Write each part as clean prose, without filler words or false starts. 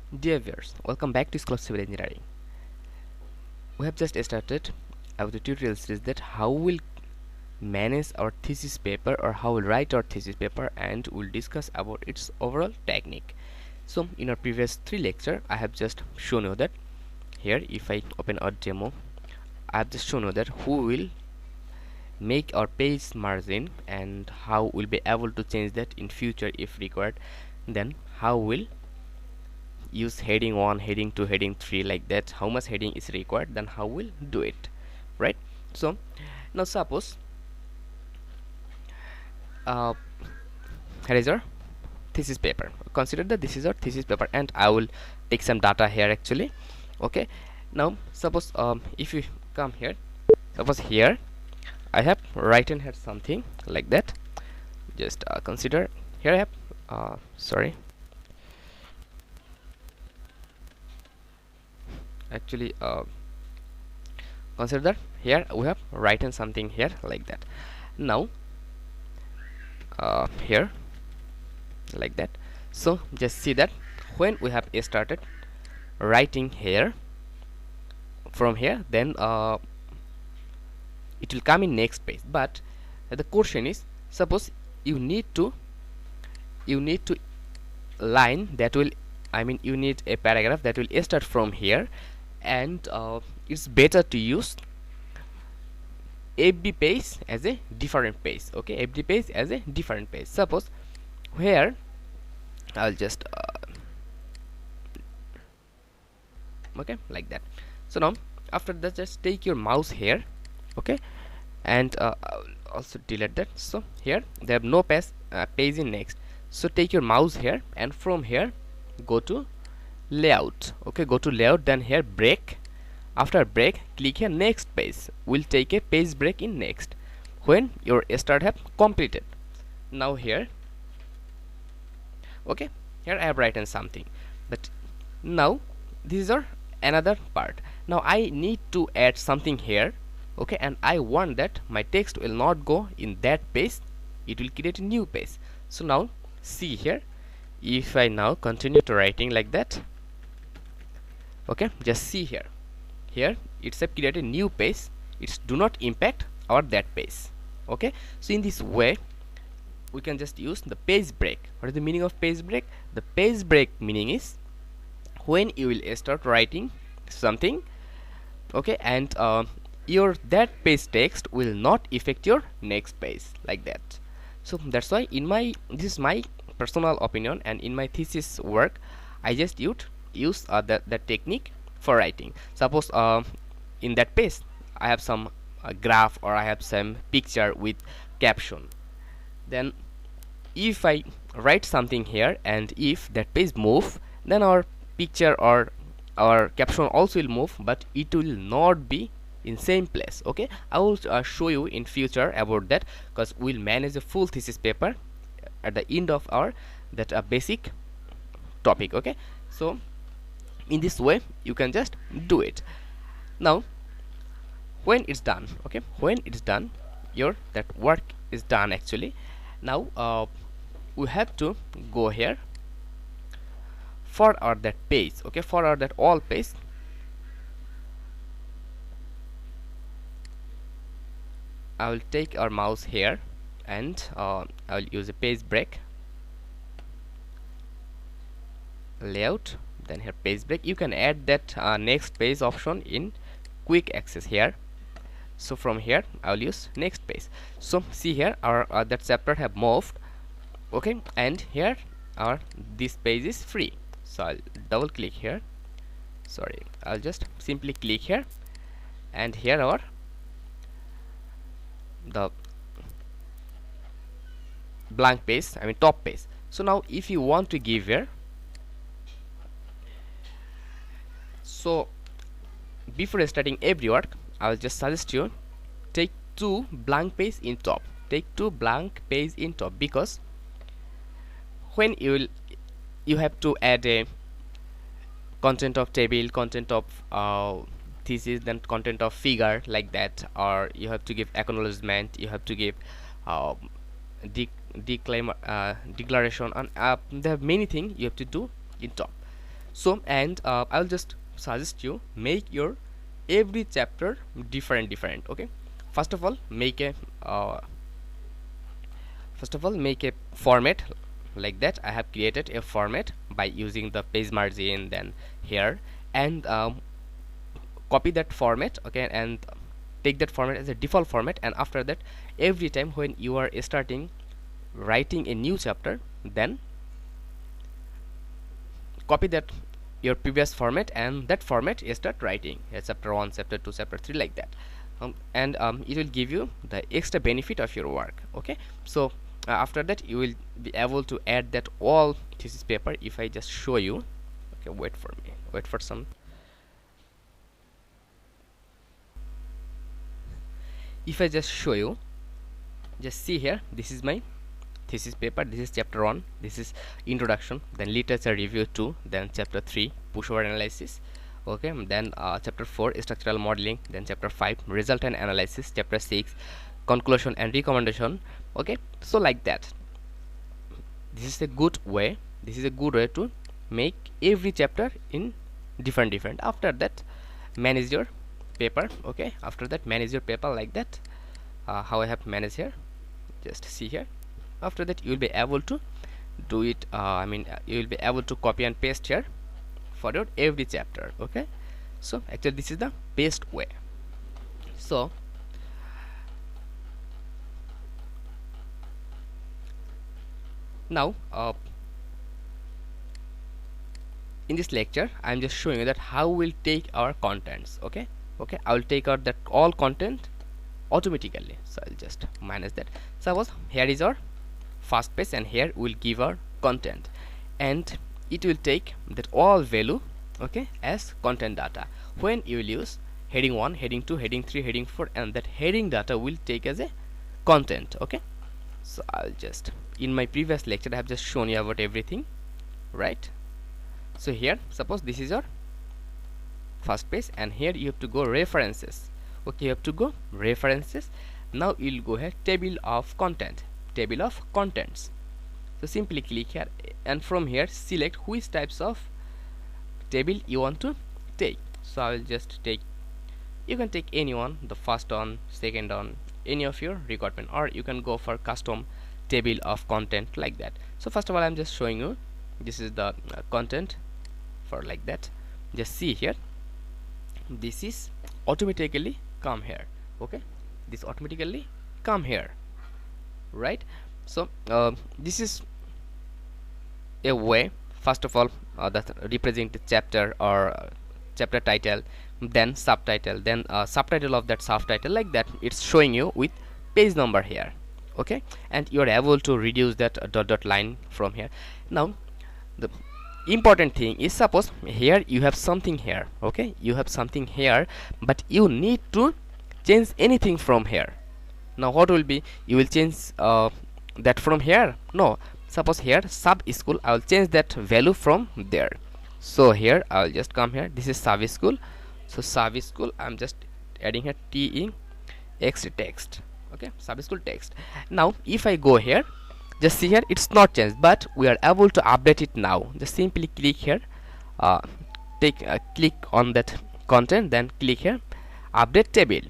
Dear viewers, welcome back to School of Civil Engineering. We have just started our tutorial series that how we'll manage our thesis paper or how we'll write our thesis paper, and we'll discuss about its overall technique. So in our previous 3 lectures, I have just shown you that here if I open our demo, I have just shown you that who will make our page margin and how we'll be able to change that in future if required, then how we'll use heading 1, heading 2, heading 3, like that, how much heading is required, then how we'll do it, right? So now suppose here is our thesis paper. Consider that this is our thesis paper, and I will take some data here actually. Okay, now suppose if you come here, suppose here I have written here something like that. Just consider here I have actually consider that here we have written something here like that. Now here like that. So just see that when we have started writing here from here, then it will come in next page. But the question is, suppose you need to line that will, I mean you need a paragraph that will start from here, and it's better to use every page as a different page. Okay, every page as a different page. Suppose here I'll just okay, like that. So now after that, just take your mouse here, okay, and I'll also delete that. So here they have no page in next. So take your mouse here, and from here go to layout. Okay, go to layout, then here break. After break, click here next page. We'll take a page break in next when your start have completed. Now here, okay, here I have written something, but now this is our another part. Now I need to add something here, okay, and I want that my text will not go in that page, it will create a new page. So now see here, if I now continue to writing like that, okay, just see here, it's a create a new page, it's do not impact our that page. Okay, so in this way we can just use the page break. What is the meaning of page break? The page break meaning is when you will start writing something, okay, and your that page text will not affect your next page, like that. So that's why in my, this is my personal opinion, and in my thesis work I just use that technique for writing. Suppose in that page I have some graph, or I have some picture with caption, then if I write something here and if that page move, then our picture or our caption also will move, but it will not be in same place. Okay, I will show you in future about that, because we'll manage a full thesis paper at the end of our that basic topic. Okay, so in this way you can just do it. Now when it's done, okay, when it's done, your that work is done actually. Now we have to go here for our that page, okay, for our that all page. I will take our mouse here, and I will use a page break, layout, then here page break. You can add that next page option in quick access here. So from here I will use next page. So see here our that chapter have moved, okay, and here our this page is free. So I'll double click here, sorry, I'll just simply click here, and here our the blank page, I mean top page. So now if you want to give here, so before starting every work, I will just suggest you take 2 blank page in top, take 2 blank page in top, because when you have to add a content of table, content of thesis, then content of figure, like that, or you have to give acknowledgement, you have to give declaration, and there are many things you have to do in top. So, and I'll just suggest you make your every chapter different. Okay, first of all make a format like that. I have created a format by using the page margin, then here, and copy that format, okay, and take that format as a default format. And after that, every time when you are starting writing a new chapter, then copy that your previous format, and that format is start writing chapter 1, chapter 2, chapter 3, like that. And it will give you the extra benefit of your work. Okay, so after that you will be able to add that all thesis paper. If I just show you, okay, wait for some. If I just show you, just see here, this is my thesis paper. This is chapter 1, this is introduction, then literature review 2, then chapter 3 pushover analysis, okay, then chapter 4 structural modeling, then chapter 5 result and analysis, chapter 6 conclusion and recommendation. Okay, so like that. This is a good way to make every chapter in different. After that, manage your paper. Okay, after that, manage your paper like that. How I have managed here, just see here. After that, you will be able to do it. You will be able to copy and paste here for your every chapter. Okay, so actually this is the best way. So now in this lecture I am just showing you that how we'll take our contents. Okay, I will take out that all content automatically. So I'll just manage that. Suppose here is our first page, and here we'll give our content, and it will take that all value, okay, as content data. When you will use heading 1, heading 2, heading 3, heading 4, and that heading data will take as a content. Okay, so I'll just, in my previous lecture I have just shown you about everything, right? So here, suppose this is your first page, and here you have to go references. Okay, you have to go references. Now you'll go here, table of content, table of contents. So simply click here, and from here select which types of table you want to take. So I will just take, you can take any one, the first one, second one, any of your requirement, or you can go for custom table of content like that. So first of all, I'm just showing you, this is the content for like that. Just see here, this is automatically come here. Okay, this automatically come here, right? So this is a way, first of all, that represent the chapter or chapter title, then subtitle, then subtitle of that subtitle, like that. It's showing you with page number here. Okay, and you are able to reduce that dot line from here. Now the important thing is, suppose here you have something here. Okay, you have something here, but you need to change anything from here. Now what will be, you will change that from here? No, suppose here sub school, I will change that value from there. So here I will just come here, this is sub school. So sub school, I'm just adding here TEX text. Okay, sub school text. Now if I go here, just see here, it's not changed, but we are able to update it now. Just simply click here, click on that content, then click here update table,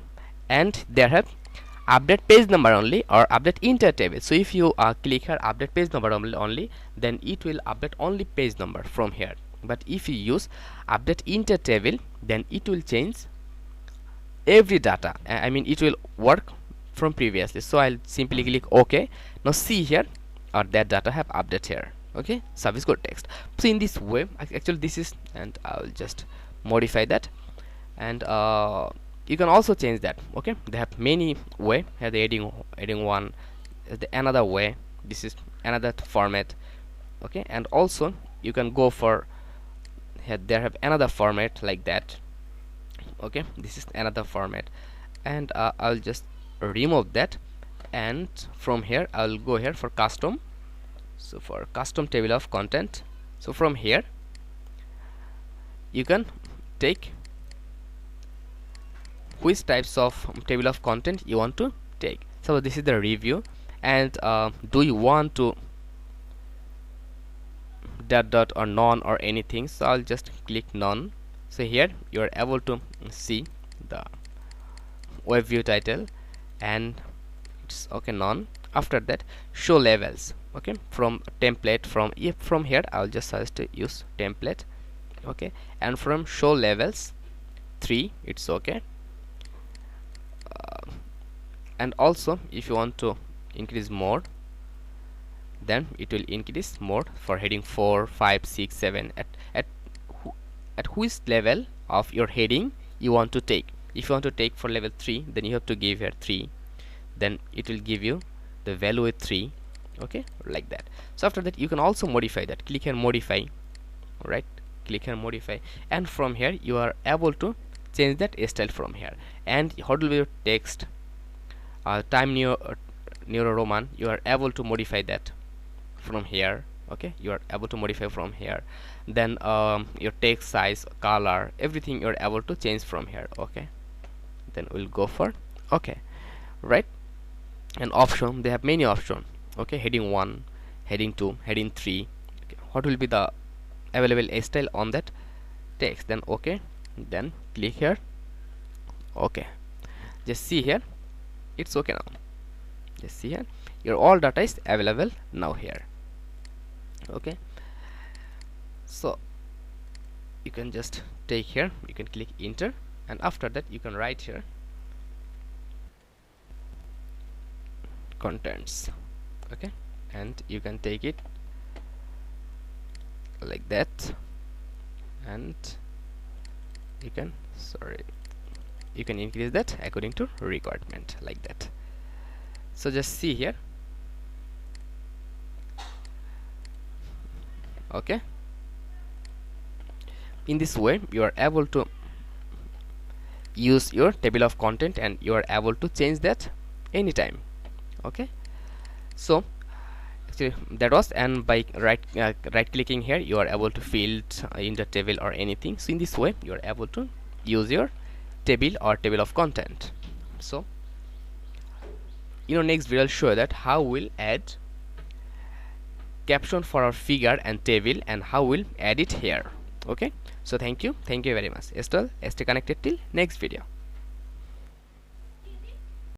and there have update page number only or update inter table. So if you click here update page number only, then it will update only page number from here. But if you use update inter table, then it will change every data. It will work from previously. So I'll simply click OK. Now see here, or that data have update here. Okay, service code text. So in this way, actually this is, and I'll just modify that, and you can also change that. Okay, they have many way. Here the heading 1, the another way, this is another format. Okay, and also you can go for here, there have another format like that. Okay, this is another format, and I'll just remove that, and from here I'll go here for custom. So for custom table of content, so from here you can take which types of table of content you want to take. So this is the review, and do you want to dot dot or none or anything, so I'll just click none. So here you are able to see the web view title, and it's okay, none. After that, show levels. Okay, from template, from here I'll just suggest to use template. Okay, and from show levels 3, it's okay. And also if you want to increase more, then it will increase more for heading 4, 5, 6, 7 at which level of your heading you want to take. If you want to take for level 3, then you have to give here 3, then it will give you the value with 3. Okay, like that. So after that you can also modify that. Click here modify, right, click here modify, and from here you are able to change that style from here. And what will be your text, time Neuro Roman, you are able to modify that from here. Okay, you are able to modify from here. Then your text size, color, everything you are able to change from here. Okay, then we'll go for okay, right. And option, they have many options. Okay, heading 1, heading 2, heading 3. Okay, what will be the available style on that text? Then okay, then click here. Okay, just see here, it's okay now. Just see here, your all data is available now here. Okay, so you can just take here, you can click enter, and after that you can write here contents. Okay, and you can take it like that, and you can you can increase that according to requirement, like that. So just see here. Okay, in this way you are able to use your table of content, and you are able to change that anytime. Okay, so actually that was, and by right clicking here you are able to fill in the table or anything. So in this way you are able to use your table or table of content. So in our next video I'll show that how we'll add caption for our figure and table, and how we'll add it here. Okay, so thank you very much. Stay connected till next video.